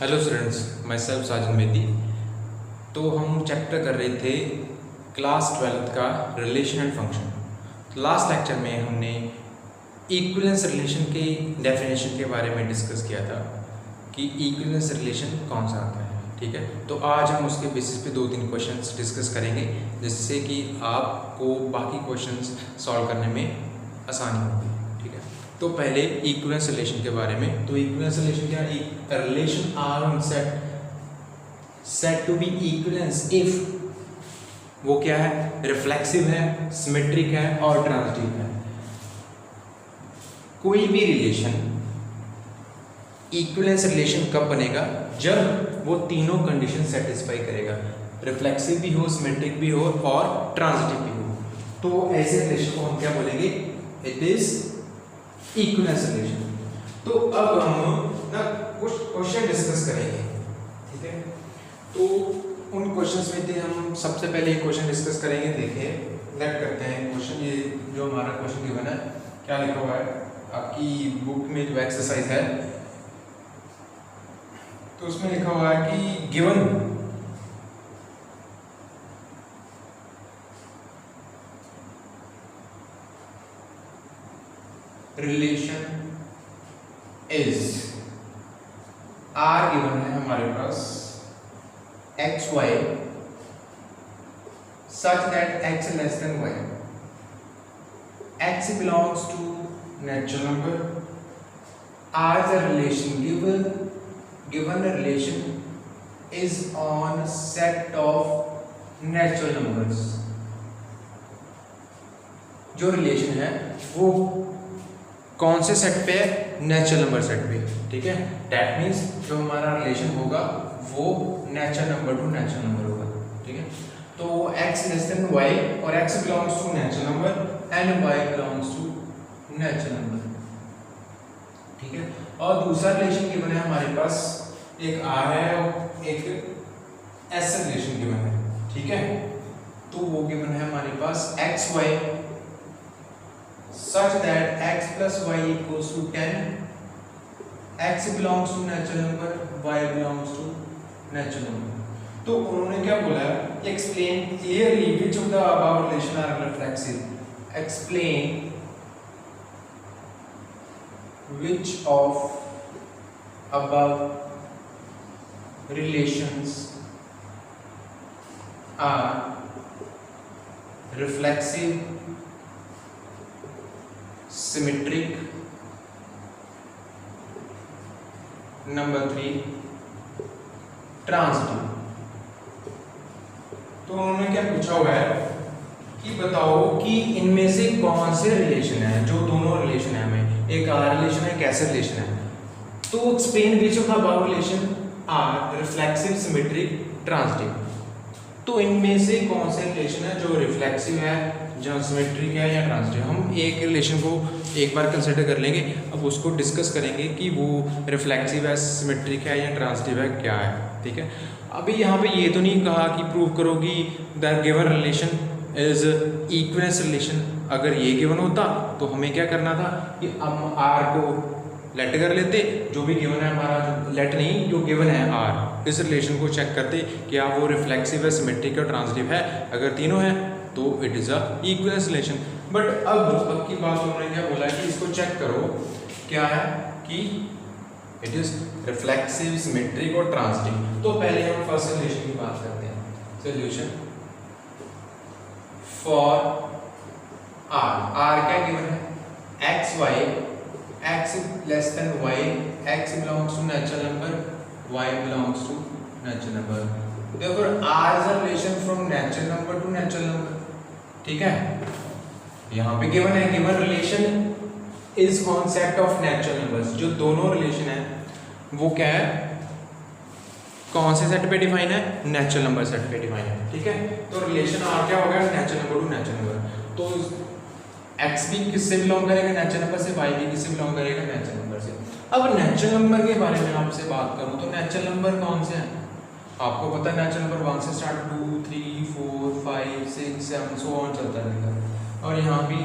Hello students, my self साजन मेदी। तो हम chapter कर रहे थे क्लास 12th का relation and function. Last lecture में हमने इक्विवेलेंस रिलेशन के डेफिनेशन के बारे में डिस्कस किया था कि इक्विवेलेंस रिलेशन कौन सा आता है। ठीक है, तो आज हम उसके बेसिस पे 2-3 क्वेश्चंस डिस्कस करेंगे जिससे कि आपको बाकी क्वेश्चंस सॉल्व करने में आसानी होगी। ठीक है, तो पहले इक्विवेलेंस रिलेशन के बारे में। तो इक्विवेलेंस रिलेशन क्या है? Relation R on set to be equivalence if वो क्या है? रिफ्लेक्सिव है, सिमेट्रिक है और ट्रांजिटिव है। कोई भी रिलेशन इक्विवेलेंस रिलेशन कब बनेगा? जब वो तीनों कंडीशन सेटिस्फाई करेगा, रिफ्लेक्सिव भी हो, सिमेट्रिक भी हो और ट्रांजिटिव भी हो। तो ऐसे रिलेशन को हम क्या बोलेंगे? It is equivalence relation. तो अब हम ना कुछ क्वेश्चन डिस्कस करेंगे। ठीक है, तो उन क्वेश्चंस में थे हम सबसे पहले एक क्वेश्चन डिस्कस करेंगे। देखिए, लेट करते हैं क्वेश्चन। ये जो हमारा क्वेश्चन गिवन है, क्या लिखा हुआ है आपकी बुक में जो एक्सरसाइज है, तो उसमें लिखा हुआ है कि given relation is R given है हमारे पास X Y such that X less than Y, x belongs to natural number, R the relation given a relation is on set of natural numbers। जो रिलेशन है वो कौन से set पे है? नेचुरल नंबर सेट पे। ठीक है, दैट मीन्स जो हमारा रिलेशन होगा वो natural number to natural number होगा। ठीक है, तो x लेस देन y और x belongs to natural number and y belongs to natural number. ठीक है, और दूसरा रिलेशन गिवन है हमारे पास, एक r है और एक s रिलेशन गिवन है। ठीक है, तो वो गिवन है हमारे पास x y such that x plus y equals to 10, x belongs to natural number, y belongs to natural number। तो उन्होंने क्या बोला? explain clearly which of the above relation are reflexive। explain which of above relations are reflexive, symmetric, number 3 transitive. तो उन्होंने क्या पूछा हुआ है कि बताओ कि इनमें से कौन से रिलेशन है, जो दोनों रिलेशन है हमें, एक आर रिलेशन है, एक ऐसे रिलेशन है। तो explain which of the above relation are reflexive, symmetric, transitive. तो इनमें से कौन से रिलेशन है जो रिफ्लेक्सिव है, जो सिमेट्रिक है या ट्रांजिटिव। हम एक रिलेशन को एक बार कंसिडर कर लेंगे, अब उसको डिस्कस करेंगे कि वो रिफ्लेक्सिव है, सिमेट्रिक है या ट्रांजिटिव है, क्या है। ठीक है, अभी यहाँ पे ये तो नहीं कहा कि प्रूव करो कि the given relation is equivalence relation. अगर ये गिवन होता तो हमें क्या करना था कि हम आर को लेट कर लेते, जो भी गिवन है हमारा, जो लेट नहीं, जो गिवन है आर, इस रिलेशन को चेक करते क्या वो रिफ्लेक्सिव है, सिमेट्रिक और ट्रांजिटिव है। अगर तीनों है तो it is a equivalence relation. But अब की बात उन्होंने क्या बोला कि इसको चेक करो, क्या है कि इट इज रिफ्लेक्सिव, सिमेट्रिक और ट्रांजिटिव। तो पहले हम फर्स्ट रिलेशन की बात करते हैं। सॉल्यूशन फॉर आर क्या गिवन है? X y, x less than Y, x belongs to natural number, y belongs to natural number. Therefore, R is a relation from natural number to natural number। ठीक है, यहाँ पे given है, given relation is on set of natural numbers. जो दोनों relation है वो क्या है, कौन से सेट पे डिफाइन है? नेचुरल नंबर सेट पे डिफाइन है। ठीक है, तो रिलेशन R क्या होगा? Natural number to natural number. तो x भी किससे बिलोंग करेगा? नेचुरल नंबर से। y भी किससे बिलोंग करेगा? नेचुरल नंबर से। अब नेचुरल नंबर के बारे में आपसे बात करूं तो नेचुरल नंबर कौन से हैं? आपको पता है नेचुरल नंबर 1 से स्टार्ट 2, 3, 4, 5, 6, 7 सो ऑन चलता रहेगा। और यहाँ भी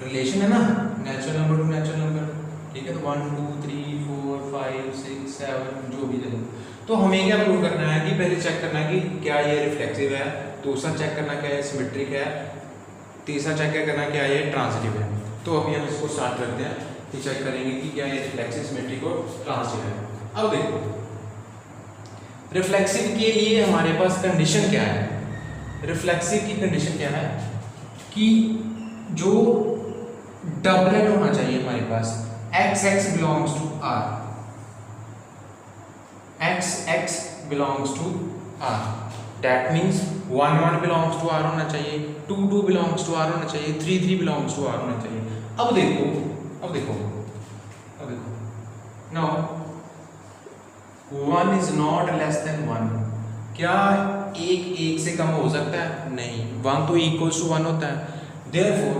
रिलेशन है ना natural number to natural number, ठीक है। तो 1 2 3 4 5 6 7 जो भी दे दो। तो हमें क्या प्रूव करना है कि पहले चेक करना है कि क्या ये रिफ्लेक्सिव है, दूसरा चेक करना क्या है सिमेट्रिक है, तीसरा चेक करना क्या ये ट्रांजिटिव है। तो अभी हम इसको स्टार्ट करते हैं कि चेक करेंगे कि क्या ये रिफ्लेक्सिव, सिमेट्रिक और ट्रांजिटिव है। अब देखो रिफ्लेक्सिव के लिए हमारे पास कंडीशन क्या है। रिफ्लेक्सिव की कंडीशन क्या है कि जो डबलेट होना चाहिए हमारे पास, X X belongs to R, X X belongs to R, that means 1 1 belongs to R होना चाहिए, 2 2 बिलोंग्स टू आर होना चाहिए, 3 3 बिलोंग्स टू आर होना चाहिए। अब देखो now 1 is not less than 1। क्या एक से कम हो सकता है? नहीं, 1 तो इक्वल्स टू 1 होता है। Therefore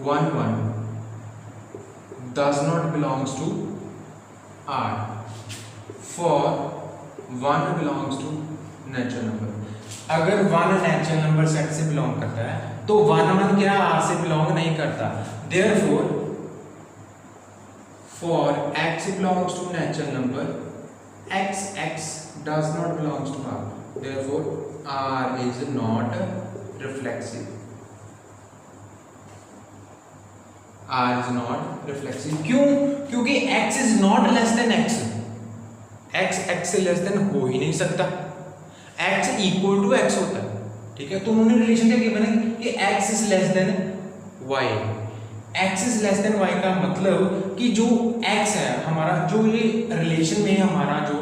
1 1 does not belongs to R for 1 belongs to natural number. अगर 1 नेचुरल नंबर सेट से बिलोंग करता है तो 1 1 क्या R से बिलोंग नहीं करता। Therefore for x belongs to natural number, x x does not belongs to R, therefore R is not reflexive, R is not reflexive। क्यों? क्योंकि x is not less than x, x x से less than हो ही नहीं सकता, x equal to x होता है, ठीक है। तो उन्होंने रिलेशन क्या किया मैंने कि x is less than y, x is less than y का मतलब कि जो x है हमारा, जो ये रिलेशन में हमारा जो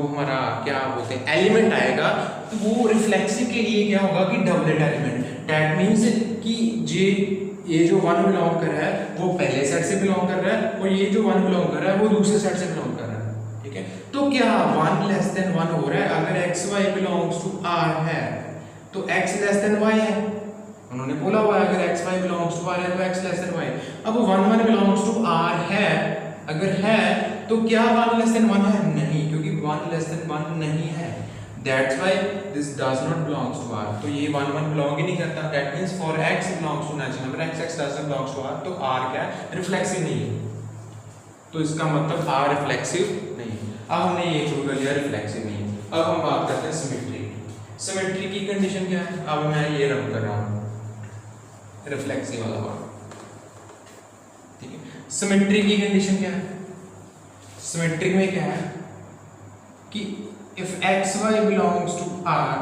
हमारा क्या बोलते हैं एलिमेंट आएगा, तो वो रिफ्लेक्सिव के लिए क्या होगा कि डबलेट एलिमेंट। दैट मीन्स कि ये जो 1 बिलोंग कर रहा है वो पहले सेट से बिलोंग कर रहा है और ये जो 1 बिलोंग कर रहा है वो दूसरे सेट से बिलोंग कर रहा है, ठीक है। तो क्या 1 लेस देन 1 हो रहा है? अगर x y belongs to R है तो x लेस देन y है, उन्होंने बोला हुआ है अगर x y belongs to R है तो x लेस देन y। अब 1 1 बिलोंग्स टू R है, अगर है तो क्या 1 लेस देन 1 है? नहीं, क्योंकि 1 लेस देन 1 नहीं है। That's why this does not belongs to R, तो ये 1 1 बिलोंग ही नहीं करता। That means for x belongs to natural number, x x does not belongs to R, तो R क्या है? रिफ्लेक्सिव नहीं है। तो इसका मतलब R रिफ्लेक्सिव नहीं है। अब हमने ये प्रूव कर लिया रिफ्लेक्सिव नहीं है। अब हम बात करते हैं सिमेट्री। सिमेट्री की कंडीशन क्या है? अब मैं ये रब कर रहा हूं रिफ्लेक्सिव वाला पार्ट, ठीक है। सिमेट्री की कंडीशन क्या है? सिमेट्रिक में क्या है कि if x y belongs to R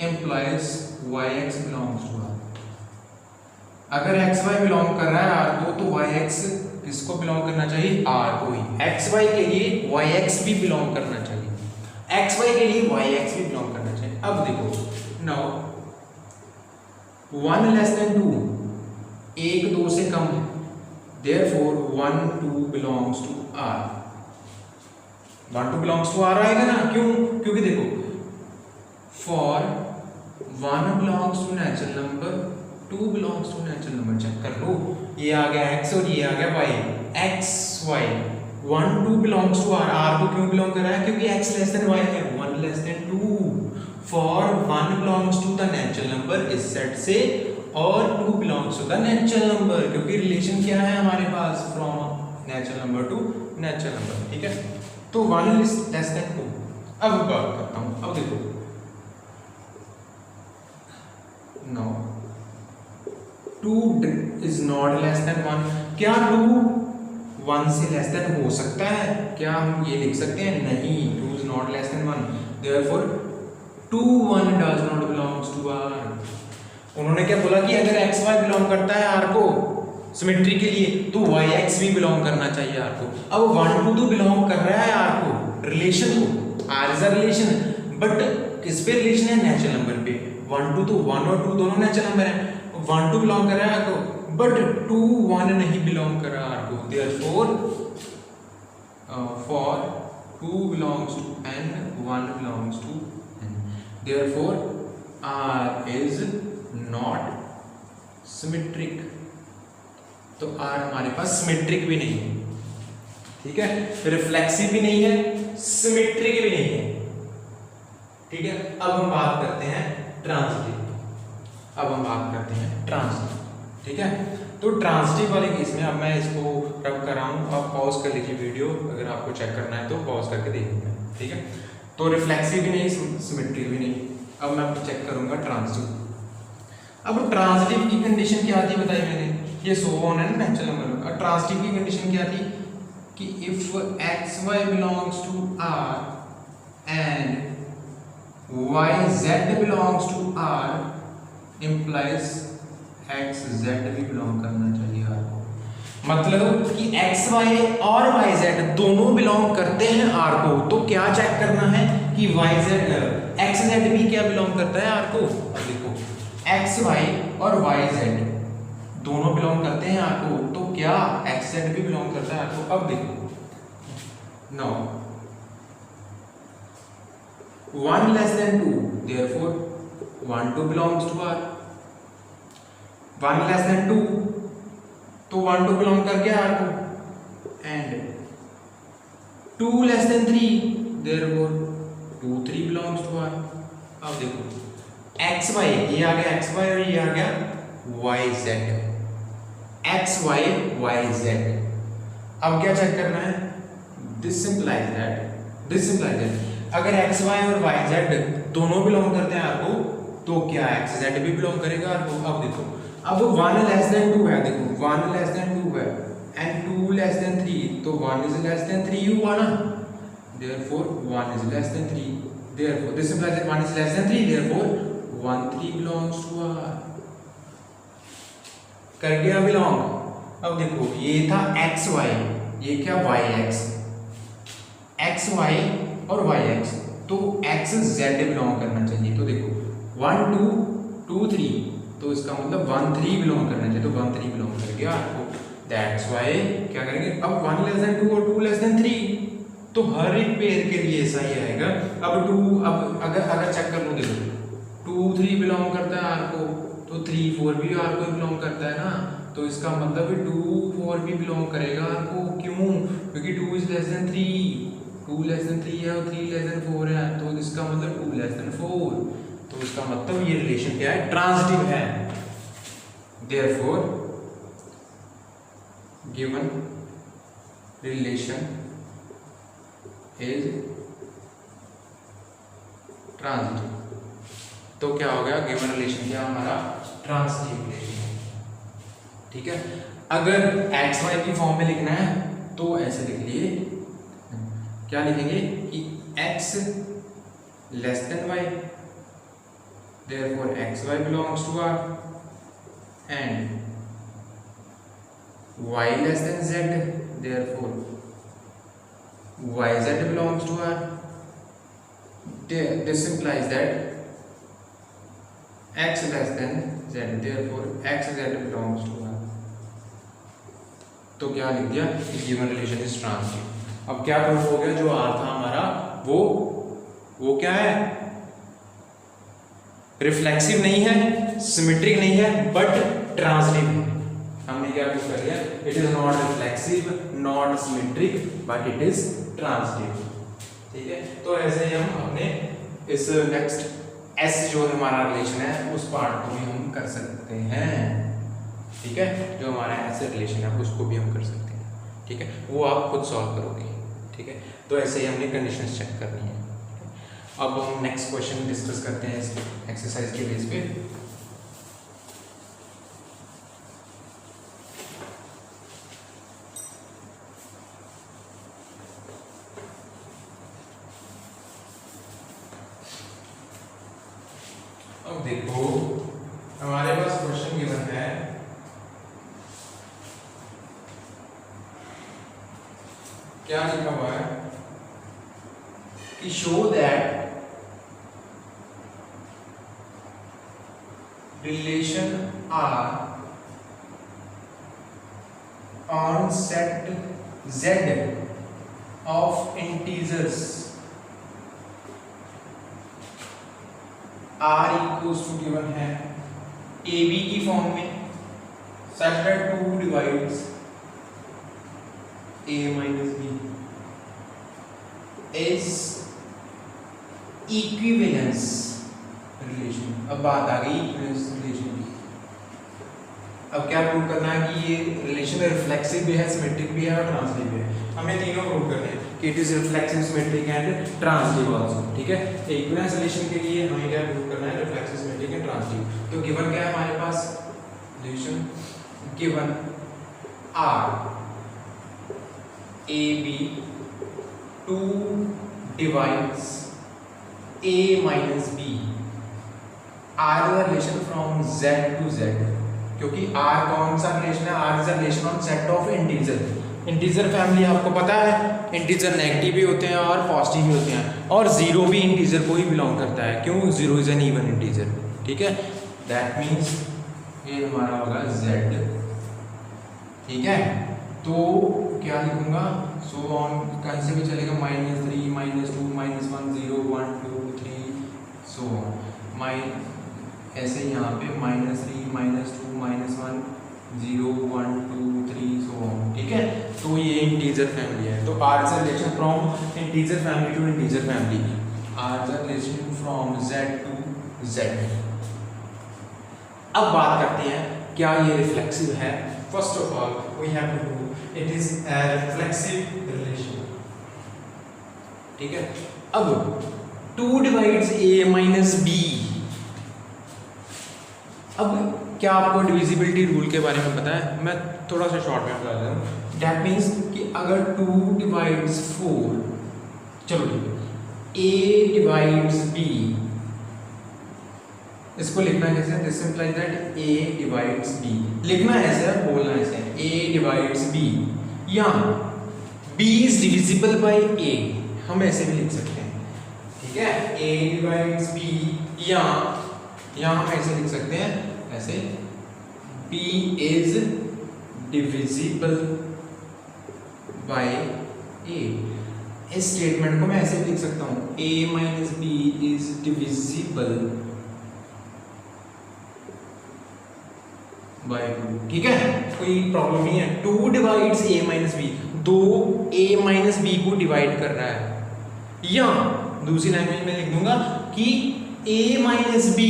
implies y x belongs to R। अगर x y बिलोंग कर रहा है R को तो y x किसको बिलोंग करना चाहिए? R को ही। x y के लिए y x भी बिलोंग करना चाहिए, x y के लिए y x भी बिलोंग करना चाहिए। अब देखो नाउ 1 लेस देन 2, 1 2 से कम है, therefore 1 2 belongs to R। 1 2 belongs to R आएगा ना, क्यों? क्योंकि देखो for 1 belongs to natural number, 2 belongs to natural number. Check कर लो, ये आ गया x और ये आ गया y, x y 1 2 belongs to R। R को क्यों बिलोंग कर रहा है? क्योंकि x लेस देन y है, 1 less than 2। For 1 belongs to the natural number इस सेट से और 2 belongs to the natural number, क्योंकि रिलेशन क्या है हमारे पास from natural number to natural number, ठीक है। तो 1 इज लेस देन 2। अब बात करता हूं, अब देखो now 2 is not less than 1। क्या 2 1 से लेस देन हो सकता है? क्या हम ये लिख सकते हैं? नहीं, 2 is not less than 1, therefore 2 1 does not belongs to R। उन्होंने क्या बोला कि अगर x y बिलोंग करता है R को सिमेट्री के लिए तो y x भी बिलोंग करना चाहिए R को। अब 1 2 तो बिलोंग कर रहा है R को, रिलेशन को, R is a relation, but किस पे रिलेशन है? नेचुरल नंबर पे। 1 2 तो 1 और 2 दोनों नेचुरल नंबर हैं, 1 2 बिलोंग कर रहा है R को, बट 2 1 नहीं बिलोंग कर रहा R को। Therefore for 2 belongs to n, 1 belongs to n, therefore R is not symmetric. तो R हमारे पास सिमेट्रिक भी नहीं है, ठीक है, रिफ्लेक्सिव भी नहीं है, सिमेट्रिक भी नहीं है, ठीक है। अब हम बात करते हैं ट्रांजिटिव। ठीक है। तो ट्रांजिटिव वाले केस में अब मैं इसको रब कर रहा हूँ, आप पॉज कर लीजिए वीडियो, अगर आपको चेक करना है तो पॉज करके देखिए, ठीक है। तो रिफ्लेक्सिव भी नहीं, सिमेट्रिक भी नहीं। अब मैं चेक करूँगा ट्रांजिटिव। अब ट्रांजिटिव की कंडीशन क्या थी बताई मैंने, ये सो ऑन है ना नेचुरल नंबर। अब ट्रांजिटिव की कंडीशन क्या थी कि if x y belongs to R and y z belongs to R implies x z भी बिलोंग करना चाहिए आर। मतलब कि एक्स वाई और वाई जेड दोनों बिलोंग करते हैं आर को, तो क्या चेक करना है कि वाई जेड एक्स जेड भी क्या बिलोंग करता है आर को। अब देखो एक्स वाई और वाई जेड दोनों बिलोंग करते हैं आर को, तो क्या एक्स जेड भी बिलोंग करता है आर को। अब देखो no 1 less than 2, therefore 1 2 belongs to R। 1 less than 2 तो 1 2 बिलोंग कर गया R को, and 2 less than 3 therefore 2 3 belongs to R। अब देखो एक्स वाई, ये आ गया एक्स वाई और ये आ गया y z, x y y z. अब क्या चेक करना है, दिस सिंपलाइज दैट अगर एक्स वाई और वाई जेड दोनों बिलोंग करते हैं आर को, तो क्या एक्स जेड भी बिलोंग करेगा आर को। अब देखो अब 1 less than 2 है, देखो 1 less than 2 है एंड 2 less than 3, तो 1 is less than 3 हुआ ना, therefore 1 is less than 3, therefore this implies that 1 is less than 3, therefore 1 3 belongs to R। कर गया बिलोंग। अब देखो ये था एक्स वाई, ये क्या वाई एक्स, एक्स वाई और वाई एक्स, तो एक्स जेड बिलोंग करना चाहिए। तो देखो 1 2 2 3, तो इसका मतलब 1 3 बिलोंग करना चाहिए, तो 1 3 बिलोंग कर गया आपको, दैट्स वाई क्या करेंगे। अब 1 less than 2 और 2 less than 3, तो हर एक पेयर के लिए ऐसा ही आएगा। अब 2, अब अगर चेक कर लो, देखो 2 3 बिलोंग करता है आर को, तो 3 4 भी आर को बिलोंग करता है ना, तो इसका मतलब 2 4 भी बिलोंग करेगा आर को। क्यों, क्योंकि 2 is less than 3, 2 less than 3 है और 3 less than 4 है, तो इसका मतलब 2 less than 4, तो इसका मतलब ये रिलेशन क्या है, ट्रांजिटिव है। Therefore given relation is transitive। तो क्या हो गया, गिवन रिलेशन क्या हमारा ट्रांजिटिव रिलेशन है, ठीक है। अगर एक्स वाई की फॉर्म में लिखना है तो ऐसे लिख लिए, क्या लिखेंगे कि x less than y, therefore x y belongs to R, and y less than z, therefore y z belongs to R। This implies that x less than z, therefore x z belongs to R। तो क्या लिख दिया, given relation is transitive. अब क्या proof हो गया, जो are था हमारा वो क्या है, रिफ्लेक्सिव नहीं है, सिमेट्रिक नहीं है, बट ट्रांजिटिव है। हमने क्या प्रूफ कर लिया, it is not reflexive not symmetric but it is transitive, ठीक है। तो ऐसे ही हम अपने इस नेक्स्ट एस जो हमारा रिलेशन है उस पार्ट को भी हम कर सकते हैं, ठीक है। जो हमारा एस रिलेशन है उसको भी हम कर सकते हैं, ठीक है। वो आप खुद सॉल्व करोगे, ठीक है। तो ऐसे ही हमने कंडीशंस चेक करनी है। अब हम नेक्स्ट क्वेश्चन डिस्कस करते हैं इस एक्सरसाइज के बेस पे। अब देखो हमारे पास क्वेश्चन गिवन है, क्या लिखा हुआ है कि show that relation R on set Z of integers R equals to given है AB की फॉर्म में, such that 2 divides A minus B is equivalence relation. अब बात आ गई इक्विवेलेंस रिलेशन की। अब क्या प्रूव करना है कि ये रिलेशन रिफ्लेक्सिव भी है, सिमेट्रिक भी है और ट्रांसटिव भी है। हमें तीनों प्रूव करने हैं कि it is reflexive, symmetric and transitive also. ठीक है, इक्विवेलेंस रिलेशन के लिए हमें क्या प्रूव करना है, रिफ्लेक्सिव, सिमेट्रिक एंड ट्रांसटिव। तो गिवन क्या है हमारे पास relation, given R A B 2 divides a minus b, r is a relation from z to z, क्योंकि r कौन सा रिलेशन है, r is a relation on set of integer। Integer family आपको पता है, इंटीजर नेगेटिव भी होते हैं और पॉजिटिव भी होते हैं, और जीरो भी इंटीजर को ही बिलोंग करता है। क्यों? Zero is an even integer. ठीक है, दैट मीन्स ये हमारा होगा z। ठीक है, तो क्या लिखूंगा, सो ऑन कहीं से भी चलेगा, -3 -2 -1 0 1 2 3 सो ऐसे यहाँ पे -3 -2 -1 0 1 2 3 सो ऑन। ठीक है, तो ये इंटीजर फैमिली है। तो R is relation from integer family to integer family, R is relation from z to z। अब बात करते हैं क्या ये रिफ्लेक्सिव है। First of all we have to do it is a reflexive relation। ठीक है, अब 2 divides a minus b। अब क्या आपको डिविजिबिलिटी रूल के बारे में पता है? मैं थोड़ा सा शॉर्ट में बता देता हूँ। दैट मीन्स कि अगर 2 divides 4, चलो ठीक है, a divides b, इसको लिखना कैसे? This implies that a divides b। लिखना ऐसे है, बोलना ऐसे है, a divides b, या b is divisible by a, हम ऐसे भी लिख सकते हैं। ठीक है, a divides b, या हम ऐसे लिख सकते हैं, ऐसे b is divisible by a। इस स्टेटमेंट को मैं ऐसे भी लिख सकता हूँ, a minus b is divisible by 2। ठीक है, कोई प्रॉब्लम नहीं है। 2 divides a minus b, 2 a minus b को डिवाइड कर रहा है, या दूसरी लैंग्वेज में लिख दूंगा कि a minus b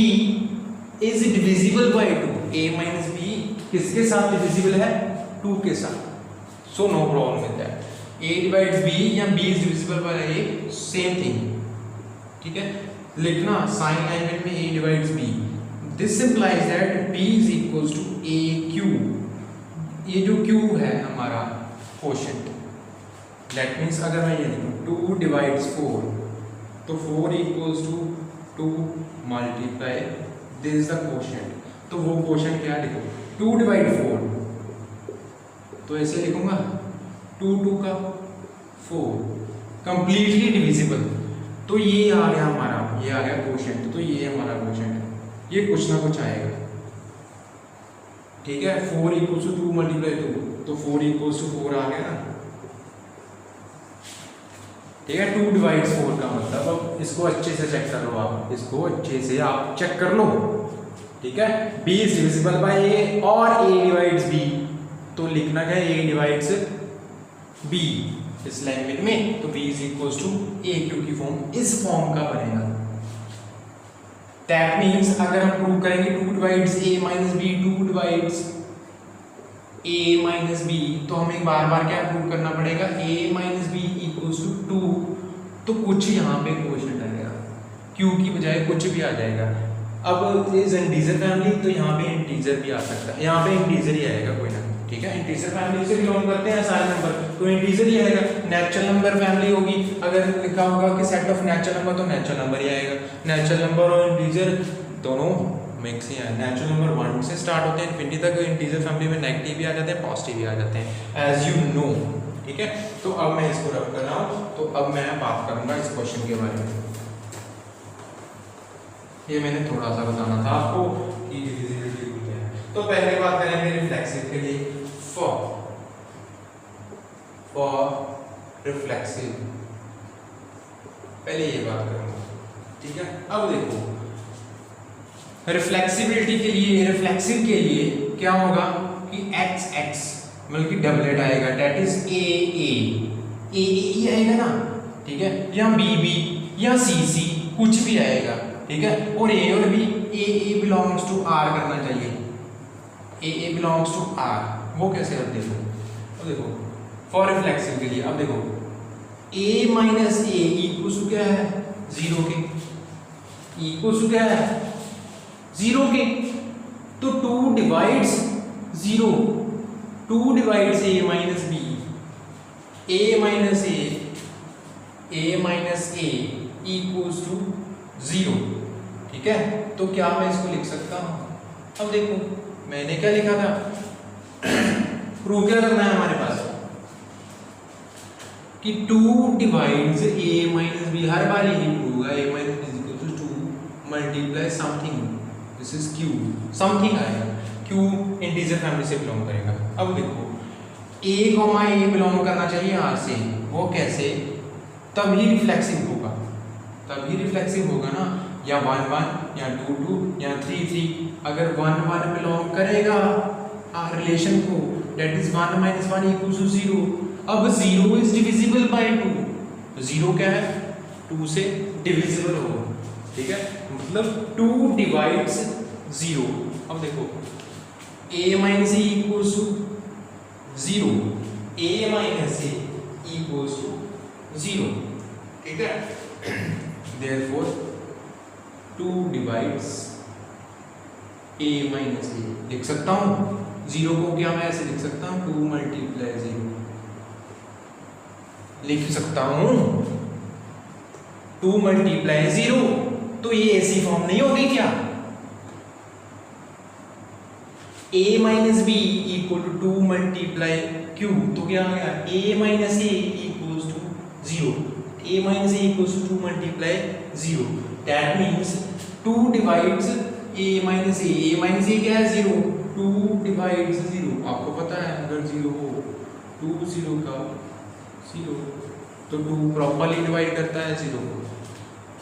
is divisible by 2। a minus b किसके साथ डिविजिबल है? 2 के साथ। So no problem with that. a divides b या b is divisible by a, same thing. ठीक है, लिखना साइन लैंग्वेज में a divides b, this implies that b is equals to a q। ये जो q है हमारा कोशेंट, दैट मीन्स अगर मैं ये लिखूँ 2 divides 4, तो 4 equals to 2 multiply this is the quotient। तो वो क्वोशेंट क्या लिखो, 2 divide 4, तो ऐसे लिखूंगा 2 2 का 4, कंप्लीटली डिविजिबल। तो ये आ गया हमारा, ये आ गया क्वोशेंट, तो ये हमारा क्वोशेंट है, ये कुछ ना कुछ आएगा। ठीक है, 4 equals to 2 multiply 2, तो 4 equals to 4 आ गया ना। ठीक है, 2 divides 4 का मतलब, अब इसको अच्छे से चेक कर लो आप, इसको अच्छे से आप चेक कर लो। ठीक है, b is divisible by a और a divides b, तो लिखना क्या है, a divides b इस लैंग्वेज में, तो b is equals to a q की फॉर्म इस फॉर्म का बनेगा। That means अगर हम प्रूव करेंगे 2 divides a minus b, 2 divides a minus b, तो हमें बार बार क्या प्रूव करना पड़ेगा, a minus b equals to 2, तो कुछ यहाँ पे क्वोशेंट आएगा, q की बजाय कुछ भी आ जाएगा। अब इस इंटीजर फैमिली, तो यहाँ पे इंटीजर भी आ सकता है, यहाँ पे इंटीजर ही आएगा कोई ना। ठीक है, इंटीजर फैमिली से बिलोंग करते हैं सारे नंबर, तो इंटीजर ही आएगा। नेचुरल नंबर फैमिली होगी, अगर लिखा होगा कि सेट ऑफ नेचुरल नंबर, तो नेचुरल नंबर ही आएगा। नेचुरल नंबर और इंटीजर दोनों मिक्स ही है। नेचुरल नंबर 1 से स्टार्ट होते हैं इनफिनिटी तक, इंटीजर फैमिली में नेगेटिव भी आ जाते हैं, पॉजिटिव भी आ जाते हैं, एज यू नो। ठीक है, तो अब मैं इसको रब कर रहा हूँ, तो अब मैं बात करूँगा इस क्वेश्चन के बारे में। ये मैंने थोड़ा सा बताना था आपको कि डिविजिबिलिटी रूल क्या है। तो पहले बात करेंगे रिफ्लेक्सिव के लिए, फॉर रिफ्लेक्सिव, पहले ये बात करूंगा। ठीक है, अब देखो रिफ्लेक्सिबिलिटी के लिए, रिफ्लेक्सिव के लिए क्या होगा कि x x मतलब कि डबलेट आएगा, दैट इज a a आएगा ना। ठीक है, या b b या c c कुछ भी आएगा। ठीक है, और a और b, a belongs to r करना चाहिए। ए बिलोंग्स टू आर, वो कैसे? अब देखो फॉर रिफ्लेक्सिव के लिए, अब देखो ए माइनस ए इक्वल्स टू क्या है? 0 के, इक्वल्स टू क्या है? 0 के। तो 2 divides 0, 2 divides A minus b, a minus A equals to 0, ठीक है। तो क्या मैं इसको लिख सकता हूँ? अब देखो मैंने क्या लिखा था, प्रूव क्या करना है हमारे पास कि 2 डिवाइड्स ए माइनस बी, हर बार यही प्रूव होगा, A minus B equal to 2 multiply something, this is Q, something आएगा, क्यू इंटीजर फैमिली से बिलोंग करेगा। अब देखो ए कॉमा ए बिलोंग करना चाहिए आर से, वो कैसे? तभी रिफ्लेक्सिव होगा, तभी रिफ्लेक्सिव होगा ना, या 1 1 या 2 2 या 3 3। अगर 1 1 बिलोंग करेगा आर रिलेशन को, that is 1 minus 1 equals to 0। अब 0 इज डिविजिबल बाय 2, तो 0 क्या है? 2 से डिविजिबल होगा, ठीक है, मतलब 2 डिवाइड्स 0। अब देखो a minus A equals to 0, a minus A equals to 0, ठीक है। Therefore 2 divides a minus a, लिख सकता हूँ 0 को, क्या मैं ऐसे लिख सकता हूँ? 2 मल्टीप्लाई 0 लिख सकता हूँ, 2 मल्टीप्लाई 0। तो ये ऐसी फॉर्म नहीं होगी क्या? a minus B equal to 2 multiply q, तो क्या आ गया? a minus A equals to 0, a minus A equals to 2 multiply 0, that means 2 divides a minus A क्या है? 0, 2 डिवाइड्स 0, आपको पता है अगर 0 हो 2 0 का 0, तो 2 प्रॉपर्ली डिवाइड करता है 0 को,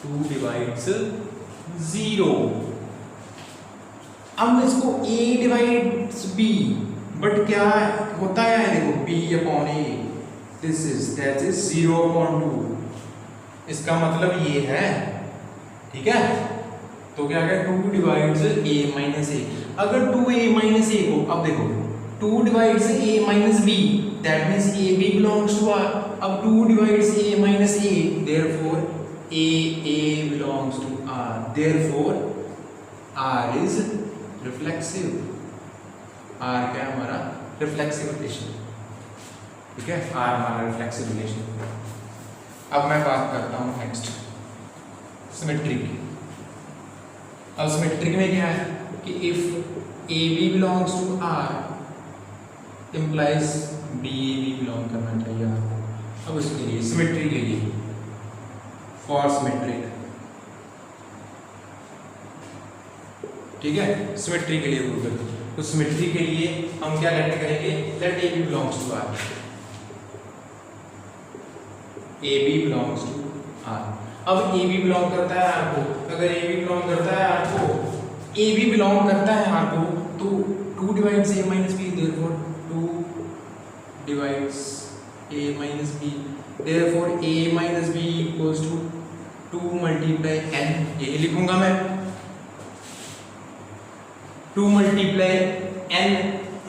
2 डिवाइड्स 0। अब इसको a डिवाइड्स b, बट क्या होता है? देखो b upon a, this is that is 0/2, इसका मतलब ये है, ठीक है। तो क्या है? 2 डिवाइड्स a माइनस ए। अगर 2a माइनस ए को, अब देखो 2 divides a minus b, that means a b belongs to r। अब 2 divides a minus a, therefore a belongs to r, therefore r is reflexive. r क्या है हमारा? रिफ्लेक्सिव रिलेशन, ठीक है, r हमारा रिफ्लेक्सिव रिलेशन। अब मैं बात करता हूँ नेक्स्ट सिमेट्री की। अब सिमेट्री में क्या है कि if a b belongs to R implies b a b belong करना चाहिए आपको। अब उसके लिए सिमेट्री के लिए, फॉर सिमेट्रिक, ठीक है, सिमेट्री के लिए प्रूव करते हैं। तो सिमेट्री के लिए हम क्या लेट करेंगे? Let a b belongs to R, A b belongs to R. अब ए बी बिलोंग करता है आर को, अगर ए बी बिलोंग करता है आर को, ए बी बिलोंग करता है आर को, तो 2 divides A minus b, therefore 2 divides A minus b, therefore a minus b equals to 2 multiply n, यही लिखूंगा मैं, 2 मल्टीप्लाई एन,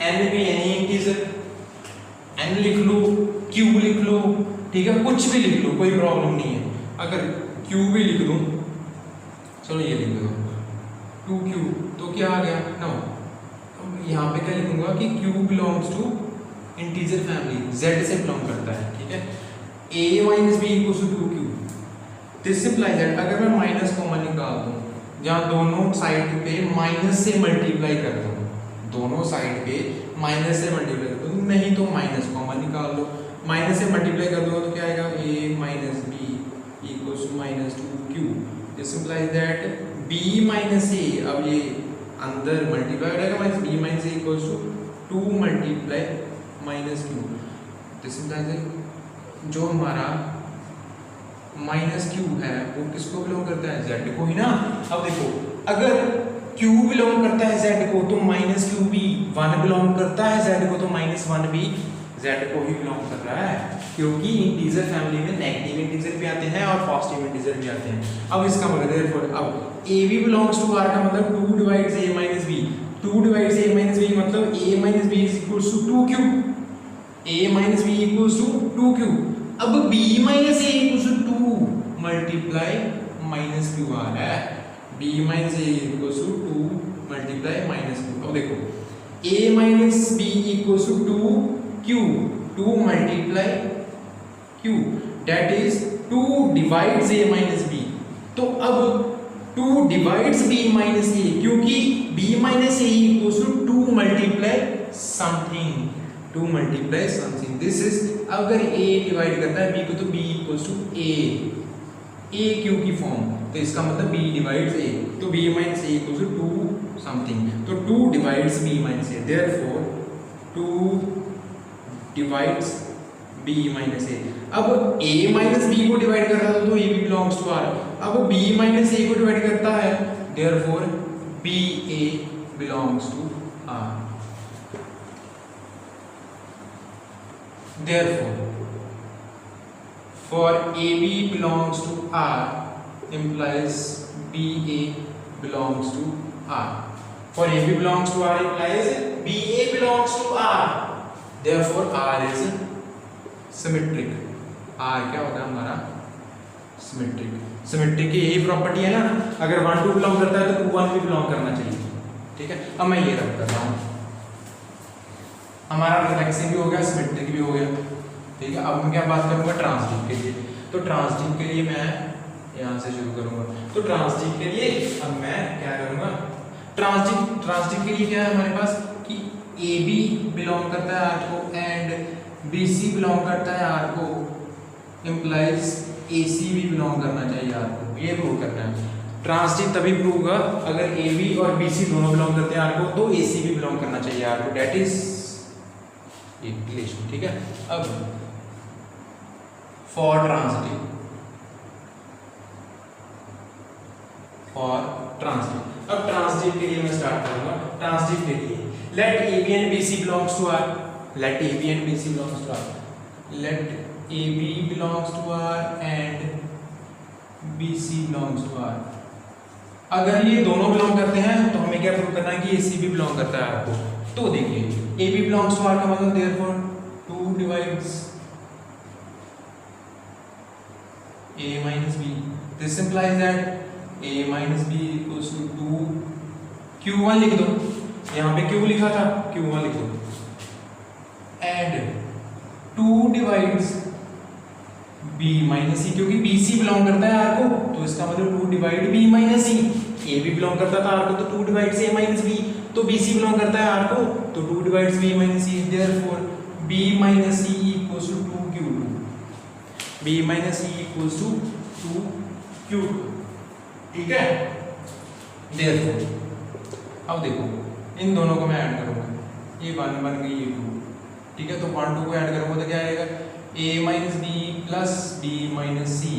एन भी एनी इंटीजर, एन लिख लो, क्यू लिख लो, ठीक है, कुछ भी लिख लो, कोई प्रॉब्लम नहीं है। अगर क्यू भी लिख दूं, चलो ये लिख दो 2q, तो क्या आ गया? 9। अब यहाँ पे क्या लिखूंगा कि q belongs to integer family, z से बिलोंग करता है, ठीक है। a minus b equals to 2q, this implies that अगर मैं माइनस कॉमन निकाल दूं, जहाँ दोनों साइड पे माइनस से मल्टीप्लाई कर दूं, दोनों साइड पे माइनस से मल्टीप्लाई कर दूं, नहीं तो माइनस कॉमन निकाल लो, माइनस से मल्टीप्लाई कर दूंगा तो क्या आएगा? a minus b equals to minus 2q, this implies that b minus a, अब ये अंदर मल्टीप्लाई हो जाएगा, minus b minus a equals to 2 multiply minus q, this implies that जो हमारा माइनस q है वो किसको बिलोंग करता है? z को ही ना। अब देखो अगर q बिलोंग करता है z को, तो माइनस q भी 1 बिलोंग करता है z को, तो माइनस 1 भी z को ही बिलोंग कर रहा है, क्योंकि इंटीजर फैमिली में नेगेटिव इंटीजर भी आते हैं और पॉजिटिव इंटीजर भी आते हैं। अब इसका मतलब देयरफॉर अब a b belongs to r का मतलब 2 divides a minus b, 2 divides a minus b मतलब a minus b is equals to 2q, a minus b equals to 2q। अब b minus a equals to 2 multiply minus q आ रहा है, b minus a equals to 2 multiply minus q। अब देखो a minus b equals to 2q, 2 multiply q, that is 2 divides a minus b। तो अब 2 divides b minus a, क्योंकि b minus a equals to 2 multiply something, 2 multiply something. This is अगर a divide करता है b को तो b equals to a q की form, तो इसका मतलब b डिवाइड्स a, तो b minus a equals to 2 something, तो 2 divides b minus a, therefore 2 divides b minus a। अब a माइनस b को डिवाइड कर रहा था तो a भी बिलोंग्स टू r, अब b माइनस a को डिवाइड करता है, therefore b a belongs to r। Therefore for ab belongs to r implies b a belongs to r, for ab belongs to r implies b a belongs to r, therefore r is symmetric. r क्या होगा हमारा symmetric. Symmetric की यही property है ना, अगर 1 2 belong करता है तो 2 1 भी बिलोंग करना चाहिए, ठीक है। अब मैं ये रख करता हूँ, हमारा रिफ्लेक्सिव भी हो गया, सिमेट्रिक भी हो गया, ठीक है। अब मैं क्या बात करूँगा ट्रांसटिव के लिए, तो ट्रांसटिव के लिए मैं यहाँ से शुरू करूँगा। तो ट्रांसटिव के लिए अब मैं क्या करूँगा, ट्रांसटिव के लिए क्या है हमारे पास कि ए बी बिलोंग करता है r को एंड बी सी बिलोंग करता है r को, इम्प्लाइज ए सी भी बिलोंग करना चाहिए r को, ये प्रूव करना है। ट्रांसटिव तभी प्रूव होगा अगर ए बी और बी सी दोनों बिलोंग करते हैं r को, तो ए सी भी बिलोंग करना चाहिए r को, डेट इज रिलेशन, ठीक है। अब फॉर ट्रांसटिव, अब ट्रांसटिव के लिए मैं स्टार्ट करूंगा। ट्रांसटिव के लिए let a b and b c belongs to r, let a b and b c belongs to r, let a b belongs to r and b c belongs to r। अगर ये दोनों belong करते हैं तो हमें क्या prove करना है कि a c भी बिलोंग करता है r को। तो देखिए a b belongs to r का मतलब therefore 2 divides a minus b, this implies that a minus b equals to 2 q1 लिख दो, यहाँ पे q लिखा था, q1 लिख दो, and 2 divides b minus c, क्योंकि b c बिलोंग करता है r को, तो इसका मतलब 2 divide b minus c। a भी बिलोंग करता था r को, तो 2 डिवाइड्स a माइनस b, तो b c बिलोंग करता है r को, तो 2 divides b minus c, therefore b minus c equals to 2q2, b minus c equals to 2q2, ठीक है। देयरफॉर अब देखो इन दोनों को मैं ऐड करूंगा, ये 1 बन गई, ये 2, ठीक है। तो 1 2 को ऐड करूंगा तो क्या आएगा, a minus b plus b minus c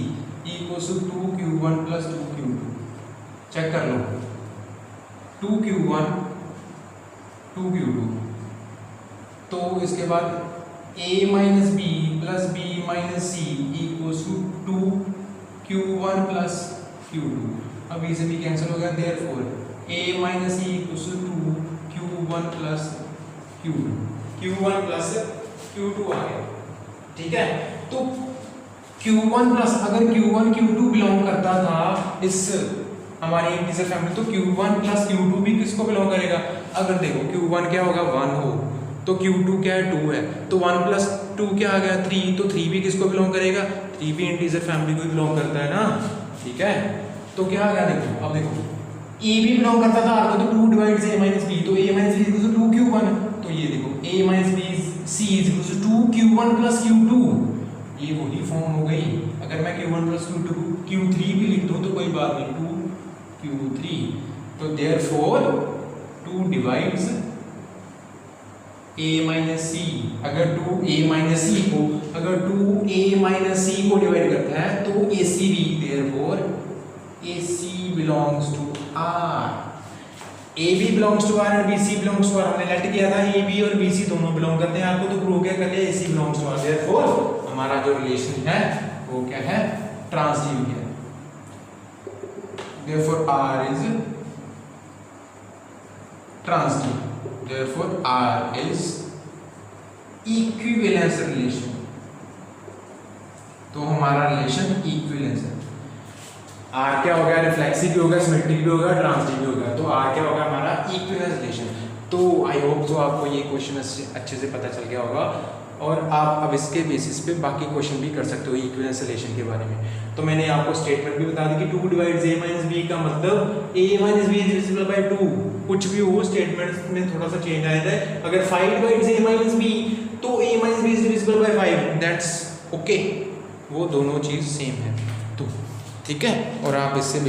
equals to 2q1 plus 2q2। Check कर लो, 2q1 2q2, तो इसके बाद a minus b plus b minus c equals to 2q1 plus q2। अब ये से भी कैंसिल हो गया, therefore a minus c equals to 2q1 plus q2, q1 plus q2 आ गया, ठीक है। तो q1 प्लस, अगर q1 q2 बिलोंग करता था इस हमारी इंटीजर फैमिली, तो q1 प्लस q2 भी किसको बिलोंग करेगा। अगर देखो q1 क्या होगा 1 हो, तो q2 क्या है 2 है, तो 1 प्लस 2 क्या आ गया 3, तो 3 भी किसको बिलोंग करेगा, 3 भी इंटीजर फैमिली को बिलोंग करता है ना, ठीक है। तो क्या आ गया देखो, अब देखो a भी बिलोंग करता था r को, तो 2 डिवाइड्स a माइनस b, तो a minus b equals to 2q1, तो ये देखो a minus b c equals to 2q1 plus q2, ये वही फॉर्म हो गई। अगर मैं q1 प्लस q3 भी लिख दूं तो कोई बात नहीं, 2q3, तो therefore 2 divides a minus c, अगर 2a माइनस c को, अगर 2a माइनस c को डिवाइड करता है तो ac भी, therefore ac belongs to r, AB belongs to r and BC belongs to r, हमने लेट किया था AB और BC दोनों बिलोंग करते हैं, आपको तो प्रूव क्या कर लिया, AC belongs to r, therefore हमारा जो रिलेशन है वो क्या है, ट्रांसटिव है, therefore r is transitive. Therefore R is equivalence relation. तो हमारा रिलेशन इक्विवेलेंस है। R क्या होगा, रिफ्लेक्सिव भी होगा, सिमेट्रिक भी होगा, ट्रांजिटिव भी होगा। तो R क्या होगा हमारा इक्विवेलेंस रिलेशन। तो आई होप तो आपको ये क्वेश्चन अच्छे से पता चल गया होगा और आप अब इसके बेसिस पे बाकी क्वेश्चन भी कर सकते हो इक्विवेलेंस रिलेशन के बारे में। तो मैंने आपको स्टेटमेंट भी बता दी कि 2 डिवाइड्स a माइनस b का मतलब a minus b is divisible by 2। कुछ भी हो स्टेटमेंट में थोड़ा सा चेंज आया है। अगर 5 डिवाइड्स a माइनस b तो a minus b is divisible by 5, that's okay, वो दोनों चीज़ सेम है। तो ठीक है, और आप इसी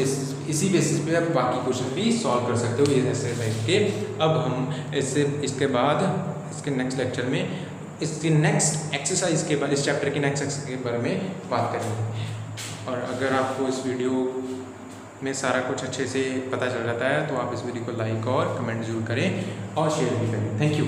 बेसिस पे आप बाकी क्वेश्चन भी सॉल्व कर सकते हो इस एक्सरसाइज के। अब हम इसके बाद इसके नेक्स्ट लेक्चर में इसके नेक्स्ट एक्सरसाइज के बारे, इस चैप्टर की नेक्स्ट एक्सरसाइज के बारे में बात करेंगे। और अगर आपको इस वीडियो में सारा कुछ अच्छे से पता चल जाता है तो आप इस वीडियो को लाइक और कमेंट जरूर करें और शेयर भी करें। Thank you.